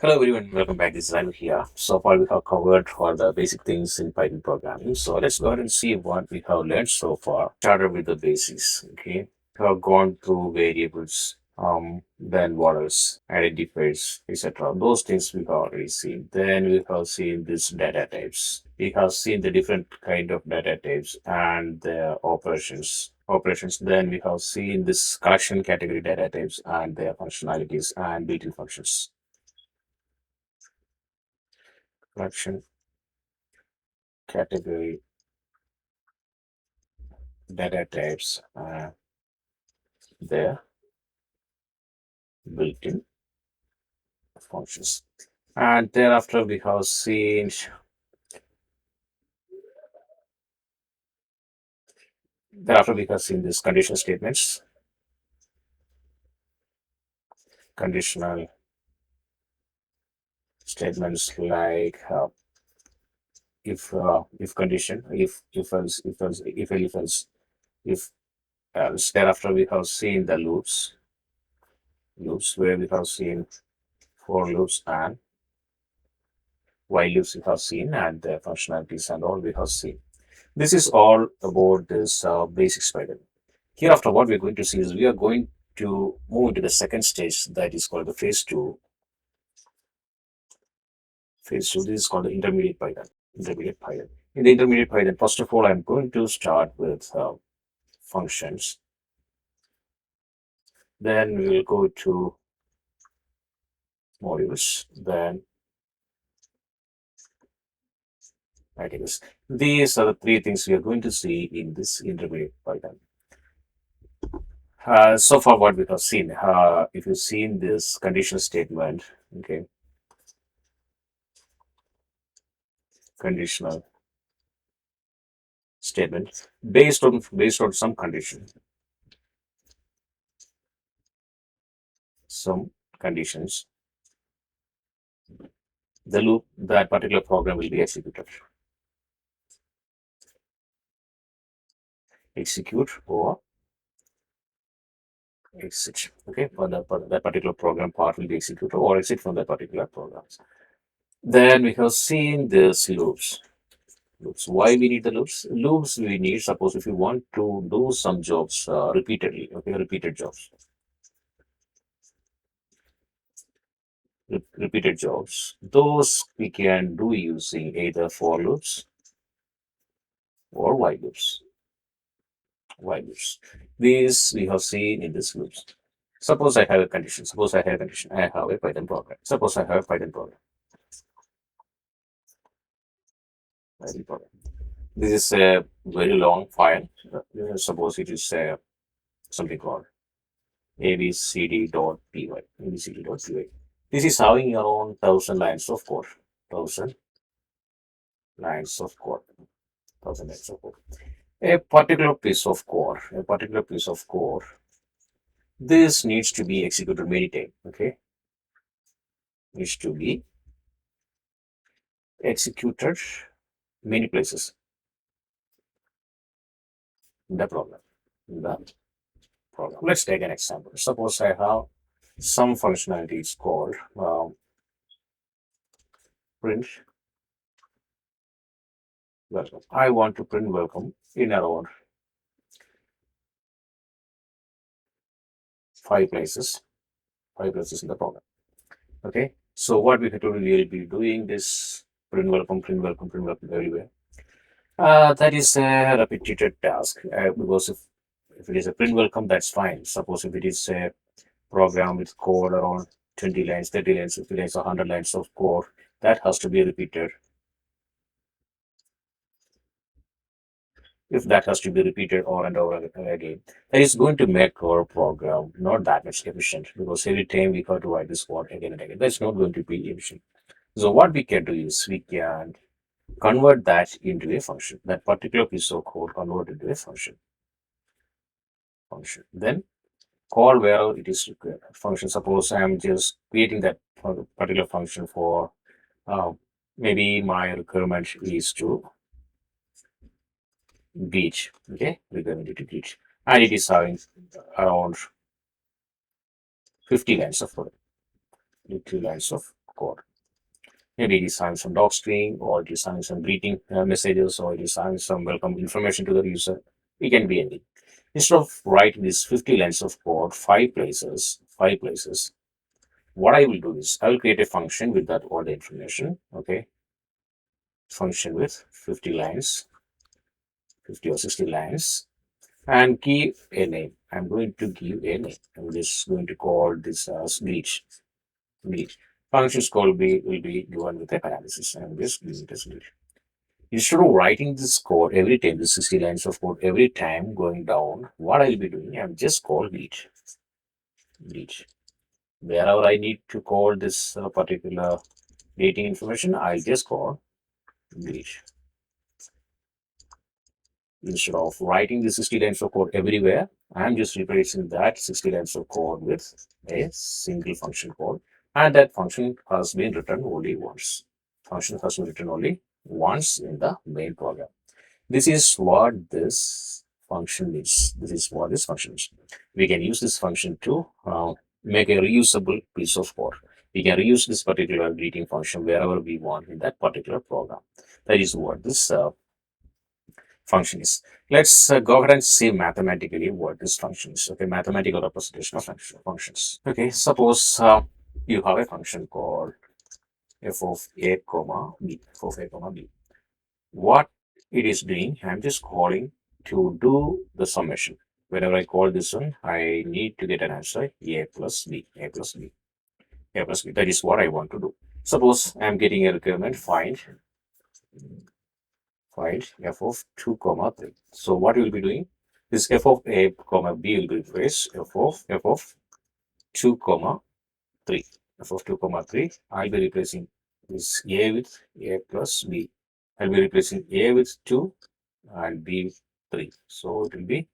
Hello everyone, welcome back. This is Anu here. So far we have covered all the basic things in Python programming. So let's go ahead and see what we have learned so far. Started with the basics. Okay. We have gone through variables, then what else? Identifiers, etc. Those things we have already seen. Then we have seen these data types. We have seen the different kind of data types and their operations. Then we have seen this collection category data types and their functionalities and built-in functions. Collection category data types their built-in functions. And thereafter we have seen these conditional statements, conditional statements like if condition, if else, if else, if else, if else. Thereafter we have seen the loops where we have seen for loops and while loops we have seen and the functionalities and all we have seen. This is all about this basic Python. Hereafter, what we're going to see is we are going to move into the second stage that is called the phase two. Phase two, this is called the intermediate Python. Intermediate Python. In the intermediate Python, first of all, I'm going to start with functions. Then we will go to modules. Then ideas. These are the three things we are going to see in this intermediate Python. So far, what we have seen, if you've seen this conditional statement, okay, conditional statement based on some conditions, the loop that particular program will be executed. Execute or exit. Okay, that particular program part will be executed or exit from that particular program. Then we have seen this loops. Loops. Why we need the loops? Loops we need, suppose if you want to do some jobs repeatedly, okay, repeated jobs. Repeated jobs. Those we can do using either for loops or while loops. While loops. These we have seen in this loops. Suppose I have a condition. Suppose I have a condition. I have a Python program. Suppose I have a Python program. Python program. This is a very long file. Suppose it is something called abcd.py. abcd.py. This is having around 1,000 lines of code. 1,000 lines of code. 1,000 lines of code. A particular piece of code. A particular piece of code. This needs to be executed many times. Okay, needs to be executed many places. The problem. The problem. Let's take an example. Suppose I have some functionality is called print welcome. I want to print welcome in around 5 places. 5 places in the program. Okay. So what we will be doing this print welcome, print welcome, print welcome everywhere. That is a repeated task because if it is a print welcome, that's fine. Suppose if it is a program with code around 20 lines, 30 lines, 50 lines, 100 lines of code, that has to be repeated. If that has to be repeated over and over again, that is going to make our program not that much efficient because every time we have to write this code again and again, that's not going to be efficient. So what we can do is we can convert that into a function. That particular piece of code convert into a function. Then call where it is required. Function. Suppose I'm just creating that particular function for maybe my requirement is to beach. Okay, requirement to beach, and it is having around 50 lines of code. 50 lines of code. Maybe it is having some doc string, or it is having some greeting messages, or it is having some welcome information to the user. It can be anything. Instead of writing this 50 lines of code, five places, what I will do is I will create a function with that all the information. Okay, function with 50 lines, 50 or 60 lines, and give a name. I'm going to give a name. I'm just going to call this as greet. Greet. Functions call will be given with a parenthesis. I'm just giving it as greet. Instead of writing this code every time, the 60 lines of code every time going down, what I'll be doing, I'm just call greet. Greet. Wherever I need to call this particular dating information, I'll just call greet. Instead of writing the 60 lines of code everywhere, I'm just replacing that 60 lines of code with a single function code. And that function has been written only once. Function has been written only once in the main program. This is what this function is. This is what this function is. We can use this function to make a reusable piece of code. We can reuse this particular greeting function wherever we want in that particular program. That is what this function is. Let's go ahead and see mathematically what this function is. Okay, mathematical representation of functions. Okay, suppose you have a function called f of a comma b, f of a comma b. What it is doing, I'm just calling to do the summation. Whenever I call this one, I need to get an answer a plus b, a plus b, a plus b. That is what I want to do. Suppose I'm getting a requirement, find f of 2 comma 3. So what you will be doing, this f of a comma b will be replaced f of 2 comma 3. F of 2 comma 3, I'll be replacing this a with a plus b. I'll be replacing a with 2 and b with 3. So it will be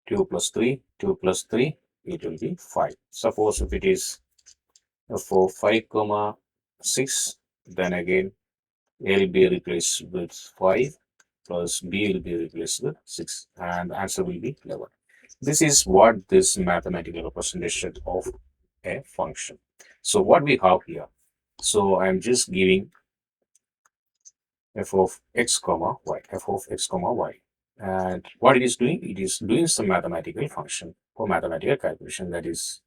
2 plus 3, 2 plus 3, it will be 5. Suppose if it is f of 5 comma 6, then again a will be replaced with 5 plus b will be replaced with 6, and the answer will be 11. This is what this mathematical representation of a function. So what we have here, so I'm just giving f of x comma y, f of x comma y, and what it is doing some mathematical function or mathematical calculation, that is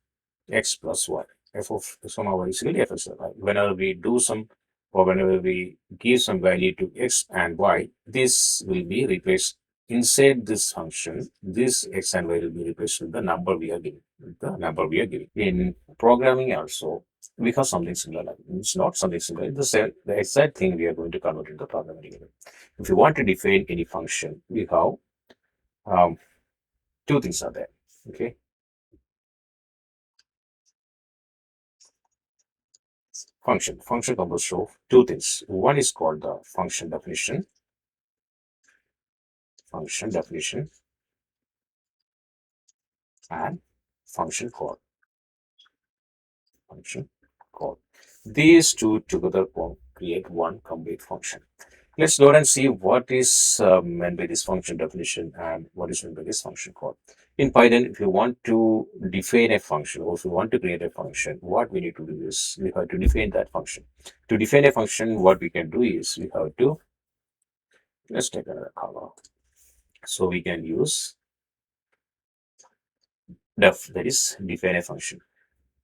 x plus y. F of x comma y is really f x y. Whenever we do some, or whenever we give some value to x and y, this will be replaced inside this function. This x and y will be replaced with the number we are giving. In programming also, we have something similar. Like, it's not something similar. It's the exact thing we are going to convert into programming. If you want to define any function, we have two things are there. Okay. Function composed of two things. One is called the function definition, and function call. Function call. These two together create one complete function. Let's go and see what is meant by this function definition and what is meant by this function call. In Python, if you want to define a function, or if you want to create a function, what we need to do is we have to define that function. To define a function, what we can do is we have to, let's take another color. So we can use def, that is define a function.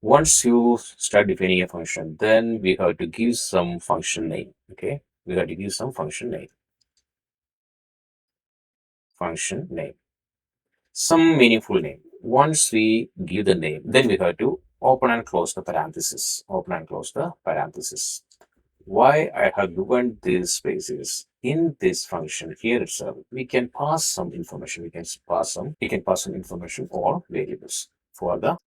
Once you start defining a function, then we have to give some function name. Okay, we have to give some function name, some meaningful name. Once we give the name, then we have to open and close the parenthesis. Why I have given these spaces in this function here itself, we can pass some information. We can pass some information or variables for the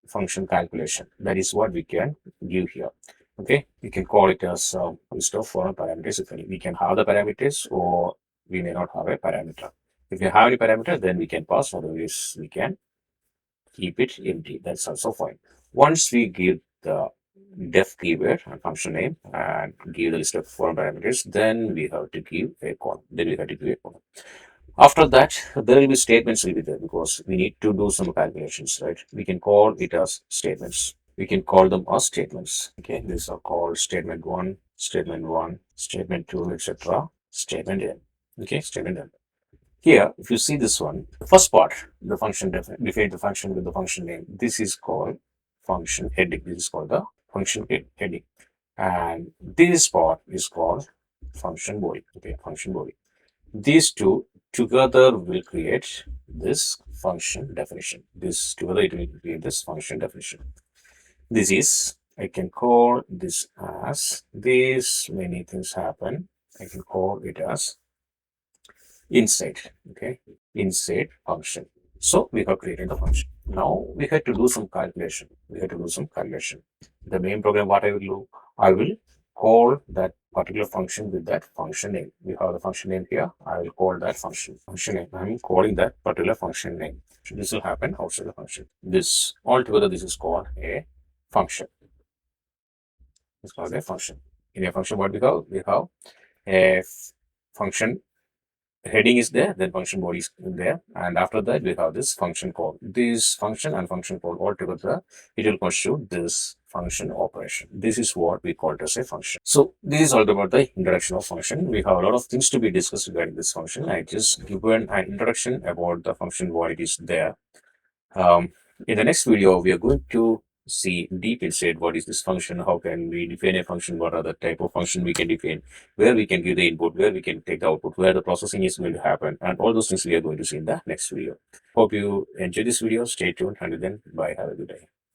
function calculation. That is what we can give here. Okay, we can call it as list of foreign parameters. If any, we can have the parameters, or we may not have a parameter. If you have any parameter, then we can pass. Otherwise, we can keep it empty. That's also fine. Once we give the def keyword and function name and give the list of foreign parameters, then we have to give a call. After that, there will be statements will be there, because we need to do some calculations, right? We can call it as statements. We can call them as statements. Okay, these are called statement one, statement two, etc. Statement n. Okay, statement n. Here, if you see this one, the first part, the function define the function with the function name. This is called function heading. This is called the function heading. And this part is called function body. Okay, function body. These two together will create this function definition. This together it will create this function definition. This is, I can call this as, this many things happen. I can call it as inside. Okay, inside function. So we have created the function. Now we had to do some calculation. The main program, what I will do, I will call that particular function with that function name. We have the function name here. I will call that function name. I'm calling that particular function name. So this will happen outside the function. This altogether, this is called a function. It's called a function. In a function, what we have? We have a function heading is there, then function body is there, and after that we have this function call. This function and function call all together, it will constitute this function operation. This is what we call it as a function. So this is all about the introduction of function. We have a lot of things to be discussed regarding this function. I just given an introduction about the function, what it is there. In the next video, we are going to see deep inside what is this function, how can we define a function, what are the type of function we can define, where we can give the input, where we can take the output, where the processing is going to happen, and all those things we are going to see in the next video. Hope you enjoy this video. Stay tuned. Until then, bye. Have a good day.